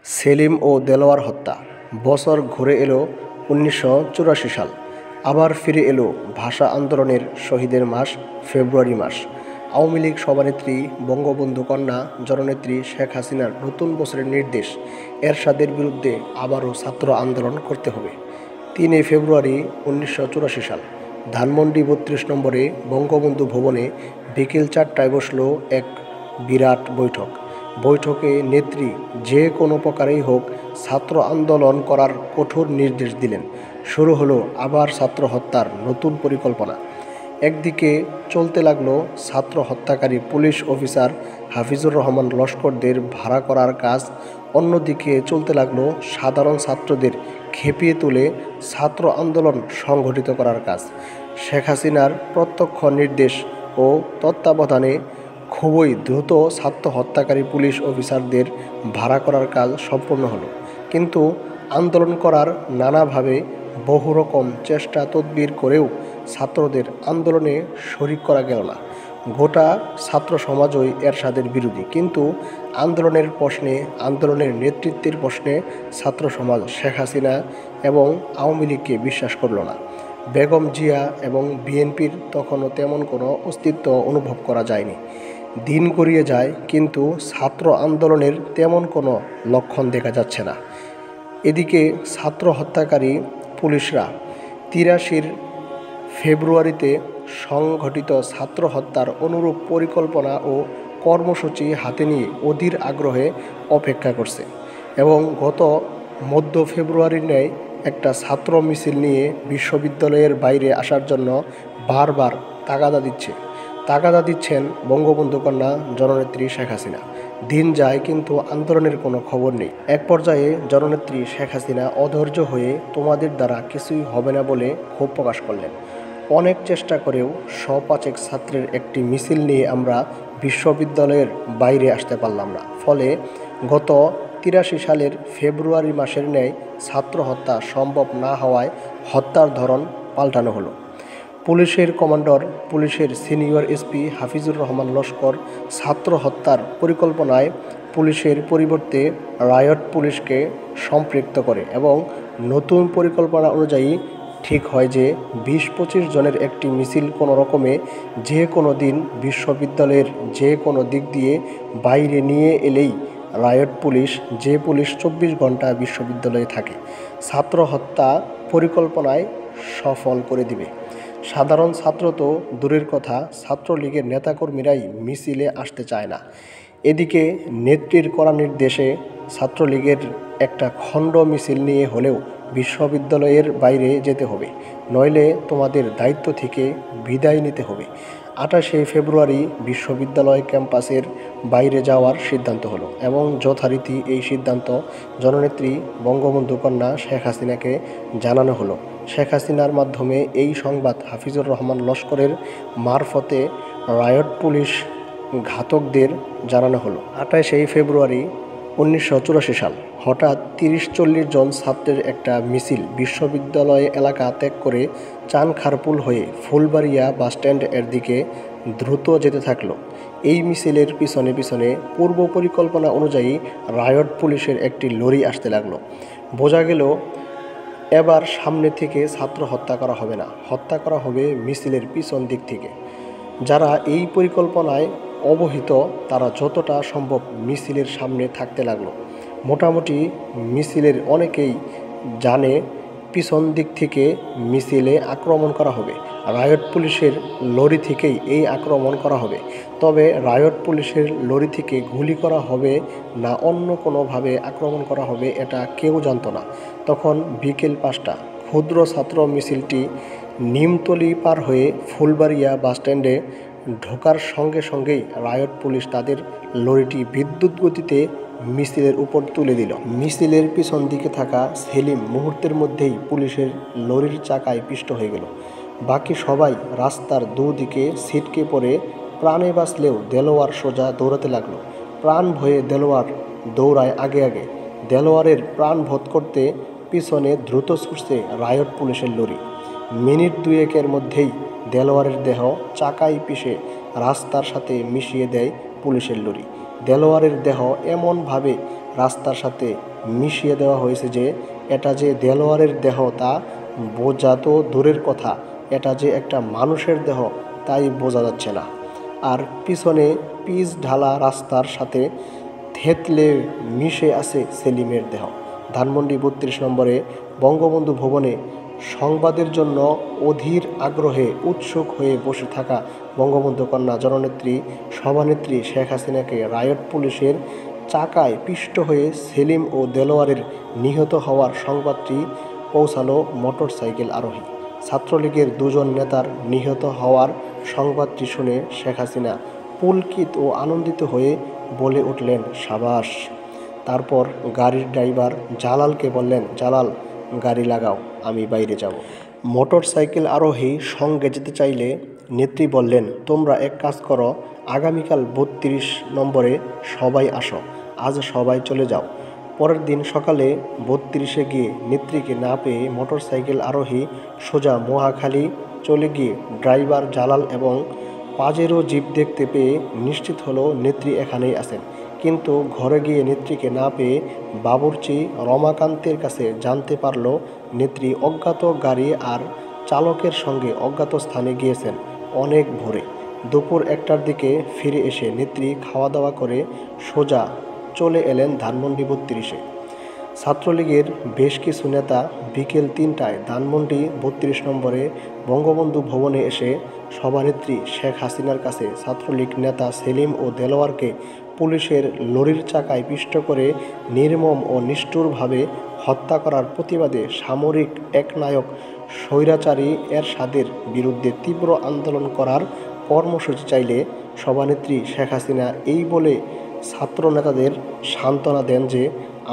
সেলিম ও দেলোয়ার হত্যা। বছর ঘুরে এলো ১৯৮৪ সাল। আবার ফিরে এলো ভাষা আন্দোলনের শহীদের মাস ফেব্রুয়ারি মাস। আওয়ামী লীগ সভানেত্রী বঙ্গবন্ধু কন্যা জননেত্রী শেখ হাসিনার নতুন বছরের নির্দেশ, এরশাদের বিরুদ্ধে আবারও ছাত্র আন্দোলন করতে হবে। ৩ ফেব্রুয়ারি ১৯৮৪ সাল। ধানমন্ডি ৩২ নম্বরে বঙ্গবন্ধু ভবনে বিকেল ৪টায় বসল এক বিরাট বৈঠক। বৈঠকে নেত্রী যে কোনো প্রকারেই হোক ছাত্র আন্দোলন করার কঠোর নির্দেশ দিলেন। শুরু হলো আবার ছাত্র হত্যার নতুন পরিকল্পনা। একদিকে চলতে লাগলো ছাত্র হত্যাকারী পুলিশ অফিসার হাফিজুর রহমান লস্করদের ভাড়া করার কাজ, অন্যদিকে চলতে লাগলো সাধারণ ছাত্রদের খেপিয়ে তুলে ছাত্র আন্দোলন সংগঠিত করার কাজ। শেখ হাসিনার প্রত্যক্ষ নির্দেশ ও তত্ত্বাবধানে খুবই দ্রুত ছাত্র হত্যাকারী পুলিশ অফিসারদের ভাড়া করার কাজ সম্পন্ন হলো। কিন্তু আন্দোলন করার নানাভাবে বহু রকম চেষ্টা তদবির করেও ছাত্রদের আন্দোলনে শরিক করা গেল না। গোটা ছাত্র সমাজই এরশাদের বিরোধী, কিন্তু আন্দোলনের প্রশ্নে, আন্দোলনের নেতৃত্বের প্রশ্নে ছাত্র সমাজ শেখ হাসিনা এবং আওয়ামী লীগকে বিশ্বাস করল না। বেগম জিয়া এবং বিএনপির তখনও তেমন কোনো অস্তিত্ব অনুভব করা যায়নি। দিন গড়িয়ে যায়, কিন্তু ছাত্র আন্দোলনের তেমন কোনো লক্ষণ দেখা যাচ্ছে না। এদিকে ছাত্র হত্যাকারী পুলিশরা ৮৩ ফেব্রুয়ারিতে সংঘটিত ছাত্র হত্যার অনুরূপ পরিকল্পনা ও কর্মসূচি হাতে নিয়ে অধীর আগ্রহে অপেক্ষা করছে এবং গত মধ্য ফেব্রুয়ারির ন্যায় একটা ছাত্র মিছিল নিয়ে বিশ্ববিদ্যালয়ের বাইরে আসার জন্য বারবার তাগাদা দিচ্ছেন বঙ্গবন্ধু কন্যা জননেত্রী শেখ হাসিনা। দিন যায়, কিন্তু আন্দোলনের কোনো খবর নেই। এক পর্যায়ে জননেত্রী শেখ হাসিনা অধৈর্য হয়ে তোমাদের দ্বারা কিছুই হবে না বলে ক্ষোভ প্রকাশ করলেন। অনেক চেষ্টা করেও ১৫০ ছাত্রের একটি মিছিল নিয়ে আমরা বিশ্ববিদ্যালয়ের বাইরে আসতে পারলাম না। ফলে গত ৮৩ সালের ফেব্রুয়ারি মাসের ন্যায় ছাত্র হত্যা সম্ভব না হওয়ায় হত্যার ধরন পাল্টানো হলো। পুলিশের কমান্ডার, পুলিশের সিনিয়র এসপি হাফিজুর রহমান লস্কর ছাত্র হত্যার পরিকল্পনায় পুলিশের পরিবর্তে রায়ট পুলিশকে সম্পৃক্ত করে এবং নতুন পরিকল্পনা অনুযায়ী ঠিক হয় যে ২০-২৫ জনের একটি মিছিল কোনো রকমে যে কোনো দিন বিশ্ববিদ্যালয়ের যে কোনো দিক দিয়ে বাইরে নিয়ে এলেই রায়ট পুলিশ, যে পুলিশ ২৪ ঘন্টা বিশ্ববিদ্যালয়ে থাকে, ছাত্র হত্যা পরিকল্পনায় সফল করে দিবে। সাধারণ ছাত্র তো দূরের কথা, ছাত্রলীগের নেতাকর্মীরাই মিছিলে আসতে চায় না। এদিকে নেত্রীর কড়া নির্দেশে ছাত্রলীগের একটা খণ্ড মিছিল নিয়ে হলেও বিশ্ববিদ্যালয়ের বাইরে যেতে হবে, নইলে তোমাদের দায়িত্ব থেকে বিদায় নিতে হবে। ২৮ ফেব্রুয়ারি বিশ্ববিদ্যালয় ক্যাম্পাসের বাইরে যাওয়ার সিদ্ধান্ত হলো এবং যথারীতি এই সিদ্ধান্ত জননেত্রী বঙ্গবন্ধু কন্যা শেখ হাসিনাকে জানানো হলো। শেখ হাসিনার মাধ্যমে এই সংবাদ হাফিজুর রহমান লস্করের মারফতে রায়ট পুলিশ ঘাতকদের জানানো হলো। ২৮ ফেব্রুয়ারি ১৯৮৪ সাল। হঠাৎ ৩০-৪০ জন ছাত্রের একটা মিছিল বিশ্ববিদ্যালয় এলাকা ত্যাগ করে চানখারপুল হয়ে ফুলবাড়িয়া বাসস্ট্যান্ড এর দিকে দ্রুত যেতে থাকলো। এই মিছিলের পিছনে পিছনে পূর্ব পরিকল্পনা অনুযায়ী রায়ট পুলিশের একটি লরি আসতে লাগলো। বোঝা গেল এবার সামনে থেকে ছাত্র হত্যা করা হবে না, হত্যা করা হবে মিছিলের পিছন দিক থেকে। যারা এই পরিকল্পনায় অবহিত তারা যতটা সম্ভব মিছিলের সামনে থাকতে লাগলো। মোটামুটি মিছিলের অনেকেই জানে পিছন দিক থেকে মিছিলে আক্রমণ করা হবে, রায়ট পুলিশের লরি থেকেই এই আক্রমণ করা হবে। তবে রায়ট পুলিশের লরি থেকে গুলি করা হবে না অন্য কোনোভাবে আক্রমণ করা হবে এটা কেউ জানত না। তখন বিকেল ৫টা। ক্ষুদ্র ছাত্র মিছিলটি নিমতলি পার হয়ে ফুলবাড়িয়া বাসস্ট্যান্ডে ঢোকার সঙ্গে সঙ্গেই রায়ট পুলিশ তাদের লরিটি বিদ্যুৎ গতিতে মিছিলের উপর তুলে দিল। মিছিলের পিছন দিকে থাকা সেলিম মুহূর্তের মধ্যেই পুলিশের লরির চাকায় পিষ্ট হয়ে গেল। বাকি সবাই রাস্তার দুদিকে ছিটকে পড়ে প্রাণে বাঁচলেও দেলোয়ার সোজা দৌড়াতে লাগলো। প্রাণ ভয়ে দেলোয়ার দৌড়ায় আগে আগে। দেলোয়ারের প্রাণ ভোধ করতে পিছনে দ্রুত ছুটছে রায়ট পুলিশের লরি। মিনিট দুয়েকের মধ্যেই দেলোয়ারের দেহ চাকায় পিষে রাস্তার সাথে মিশিয়ে দেয় পুলিশের লরি। দেলোয়ারের দেহ এমনভাবে রাস্তার সাথে মিশিয়ে দেওয়া হয়েছে যে এটা যে দেলোয়ারের দেহ তা বোঝা তো দূরের কথা, এটা যে একটা মানুষের দেহ তাই বোঝা যাচ্ছে না। আর পিছনে পিচ ঢালা রাস্তার সাথে থেতলে মিশে আছে সেলিমের দেহ। ধানমন্ডি ৩২ নম্বরে বঙ্গবন্ধু ভবনে সংবাদের জন্য অধীর আগ্রহে উৎসুক হয়ে বসে থাকা বঙ্গবন্ধু কন্যা জননেত্রী সভানেত্রী শেখ হাসিনাকে রায়ট পুলিশের চাকায় পিষ্ট হয়ে সেলিম ও দেলোয়ারের নিহত হওয়ার সংবাদটি পৌঁছালো মোটরসাইকেল আরোহী। ছাত্রলীগের দুজন নেতার নিহত হওয়ার সংবাদটি শুনে শেখ হাসিনা পুলকিত ও আনন্দিত হয়ে বলে উঠলেন, সাবাস। তারপর গাড়ির ড্রাইভার জালালকে বললেন, জালাল গাড়ি লাগাও, আমি বাইরে যাব। মোটরসাইকেল আরোহী সঙ্গে যেতে চাইলে নেত্রী বললেন, তোমরা এক কাজ করো, আগামীকাল ৩২ নম্বরে সবাই আসো, আজ সবাই চলে যাও। পরের দিন সকালে ৩২-এ গিয়ে নেত্রীকে না পেয়ে মোটরসাইকেল আরোহী সোজা মহাখালী চলে গিয়ে ড্রাইভার জালাল এবং পাজেরো জিপ দেখতে পেয়ে নিশ্চিত হলো নেত্রী এখানেই আছেন। কিন্তু ঘরে গিয়ে নেত্রীকে না পেয়ে বাবুর্চি রমাকান্তের কাছে জানতে পারল নেত্রী অজ্ঞাত গাড়ি আর চালকের সঙ্গে অজ্ঞাত স্থানে গিয়েছেন অনেক ভোরে। দুপুর ১টার দিকে ফিরে এসে নেত্রী খাওয়া দাওয়া করে সোজা চলে এলেন ধানমন্ডি ৩২-এ। ছাত্রলীগের বেশ কিছু নেতা বিকেল ৩টায় ধানমন্ডি ৩২ নম্বরে বঙ্গবন্ধু ভবনে এসে সভানেত্রী শেখ হাসিনার কাছে ছাত্রলীগ নেতা সেলিম ও দেলোয়ারকে পুলিশের লরির চাকায় পিষ্ট করে নির্মম ও নিষ্ঠুরভাবে হত্যা করার প্রতিবাদে সামরিক একনায়ক স্বৈরাচারী এরশাদের বিরুদ্ধে তীব্র আন্দোলন করার কর্মসূচি চাইলে সভানেত্রী শেখ হাসিনা এই বলে ছাত্র নেতাদের সান্ত্বনা দেন যে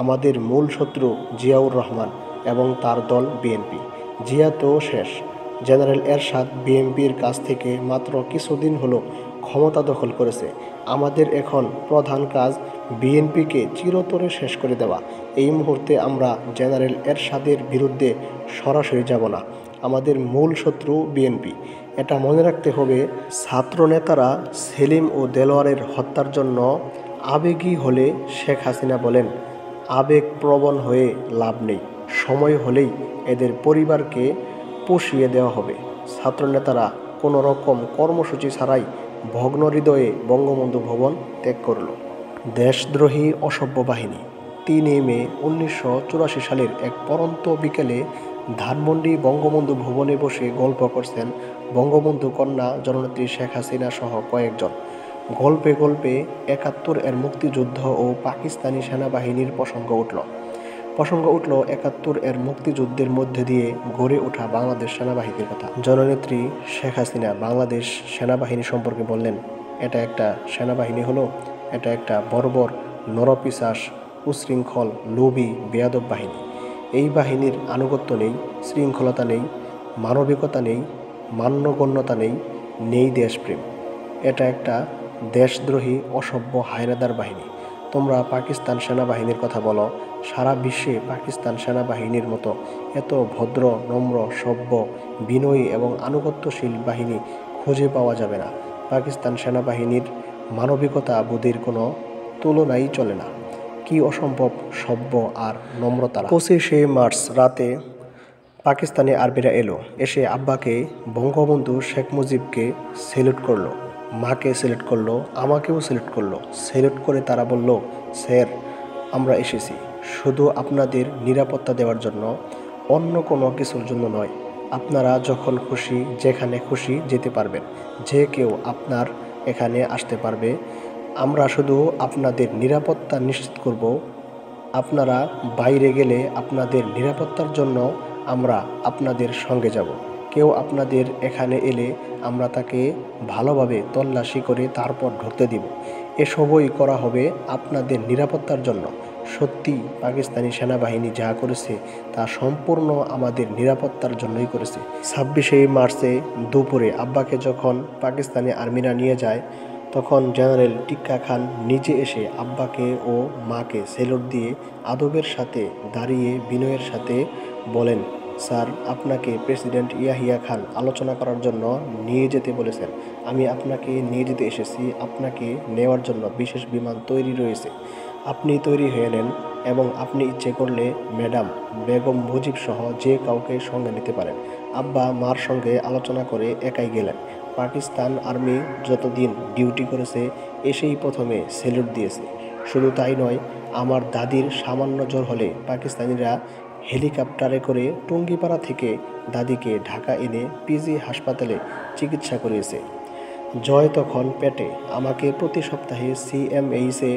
আমাদের মূল শত্রু জিয়াউর রহমান এবং তার দল বিএনপি। জিয়া তো শেষ। জেনারেল এরশাদ বিএনপির কাছ থেকে মাত্র কিছুদিন হলো ক্ষমতা দখল করেছে। আমাদের এখন প্রধান কাজ বিএনপিকে চিরতরে শেষ করে দেওয়া। এই মুহূর্তে আমরা জেনারেল এরশাদের বিরুদ্ধে সরাসরি যাব না। আমাদের মূল শত্রু বিএনপি, এটা মনে রাখতে হবে। ছাত্র নেতারা সেলিম ও দেলোয়ারের হত্যার জন্য আবেগী হলে শেখ হাসিনা বলেন, আবেগপ্রবণ হয়ে লাভ নেই, সময় হলেই এদের পরিবারকে পুষিয়ে দেওয়া হবে। ছাত্রনেতারা কোনো রকম কর্মসূচি ছাড়াই ভগ্ন হৃদয়ে বঙ্গবন্ধু ভবন ত্যাগ করল। দেশদ্রোহী অসভ্য বাহিনী। ৩ মে ১৯৮৪ সালের এক পড়ন্ত বিকেলে ধানমন্ডি বঙ্গবন্ধু ভবনে বসে গল্প করছেন বঙ্গবন্ধু কন্যা জননেত্রী শেখ হাসিনা সহ কয়েকজন। গল্পে গল্পে ৭১-এর মুক্তিযুদ্ধ ও পাকিস্তানি সেনাবাহিনীর প্রসঙ্গ উঠল ৭১-এর মুক্তিযুদ্ধের মধ্যে দিয়ে গড়ে ওঠা বাংলাদেশ সেনাবাহিনীর কথা। জননেত্রী শেখ হাসিনা বাংলাদেশ সেনাবাহিনী সম্পর্কে বললেন, এটা একটা সেনাবাহিনী হলো, এটা একটা বর্বর, নরপিশাচ, উশৃঙ্খল, লোভী, বেয়াদব বাহিনী। এই বাহিনীর আনুগত্য নেই, শৃঙ্খলতা নেই, মানবিকতা নেই, মান্যগণ্যতা নেই, নেই দেশপ্রেম। এটা একটা দেশদ্রোহী অসভ্য হায়নাদার বাহিনী। তোমরা পাকিস্তান সেনাবাহিনীর কথা বলো, সারা বিশ্বে পাকিস্তান সেনাবাহিনীর মতো এত ভদ্র, নম্র, সভ্য, বিনয়ী এবং আনুগত্যশীল বাহিনী খুঁজে পাওয়া যাবে না। পাকিস্তান সেনাবাহিনীর মানবিকতা বোধের কোনো তুলনাই চলে না। কি অসম্ভব সভ্য আর নম্রতা। ২৫শে মার্চ রাতে পাকিস্তানি আর্মিরা এলো, এসে আব্বাকে, বঙ্গবন্ধু শেখ মুজিবকে সেলুট করলো, মাকে সিলেক্ট করলো, আমাকেও সিলেক্ট করলো। সিলেক্ট করে তারা বলল, স্যার আমরা এসেছি শুধু আপনাদের নিরাপত্তা দেওয়ার জন্য, অন্য কোনো কিছুর জন্য নয়। আপনারা যখন খুশি যেখানে খুশি যেতে পারবেন, যে কেউ আপনার এখানে আসতে পারবে। আমরা শুধু আপনাদের নিরাপত্তা নিশ্চিত করব। আপনারা বাইরে গেলে আপনাদের নিরাপত্তার জন্য আমরা আপনাদের সঙ্গে যাব। কেউ আপনাদের এখানে এলে আমরা তাকে ভালোভাবে তল্লাশি করে তারপর ঢুকতে দিব। এসবই করা হবে আপনাদের নিরাপত্তার জন্য। সত্যি পাকিস্তানি সেনাবাহিনী যা করেছে তা সম্পূর্ণ আমাদের নিরাপত্তার জন্যই করেছে। ২৬শে মার্চে দুপুরে আব্বাকে যখন পাকিস্তানি আর্মিরা নিয়ে যায়, তখন জেনারেল টিক্কা খান নিজে এসে আব্বাকে ও মাকে সেলুট দিয়ে আদবের সাথে দাঁড়িয়ে বিনয়ের সাথে বলেন, স্যার আপনাকে প্রেসিডেন্ট ইয়াহিয়া খান আলোচনা করার জন্য নিয়ে যেতে বলেছেন। আমি আপনাকে নিয়ে যেতে এসেছি। আপনাকে নেওয়ার জন্য বিশেষ বিমান তৈরি রয়েছে। আপনি তৈরি হয়ে নেন এবং আপনি ইচ্ছে করলে ম্যাডাম বেগম মুজিব সহ যে কাউকে সঙ্গে নিতে পারেন। আব্বা মার সঙ্গে আলোচনা করে একাই গেলেন। পাকিস্তান আর্মি যতদিন ডিউটি করেছে এসেই প্রথমে স্যালুট দিয়েছে। শুধু তাই নয়, আমার দাদির সামান্য জ্বর হলে পাকিস্তানিরা হেলিকপ্টারে করে টুঙ্গিপাড়া থেকে দাদিকে ঢাকা এনে পিজি হাসপাতালে চিকিৎসা করিয়েছে। জয় তখন পেটে। আমাকে প্রতি সপ্তাহে সিএমএইচে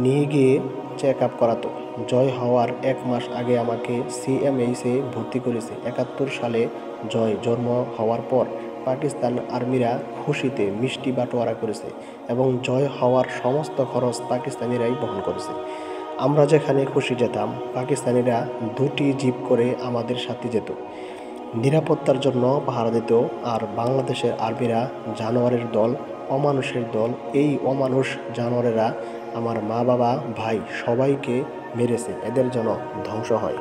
নিয়ে গিয়ে চেক আপ করাতো। জয় হওয়ার 1 মাস আগে আমাকে সিএমএইচে ভর্তি করেছে। 71 সালে জয় জন্ম হওয়ার পর পাকিস্তান আর্মিরা খুশিতে মিষ্টি বাটোয়ারা করেছে এবং জয় হওয়ার সমস্ত খরচ পাকিস্তানিরাই বহন করেছে। আমরা যেখানে খুশি যেতাম, পাকিস্তানিরা 2টি জিপ করে আমাদের সাথে যেত, নিরাপত্তার জন্য পাহারা দিত। আর বাংলাদেশের আর্মিরা জানোয়ারের দল, অমানুষের দল। এই অমানুষ জানোয়ারেরা আমার মা বাবা ভাই সবাইকে মেরেছে, এদের যেন ধ্বংস হয়।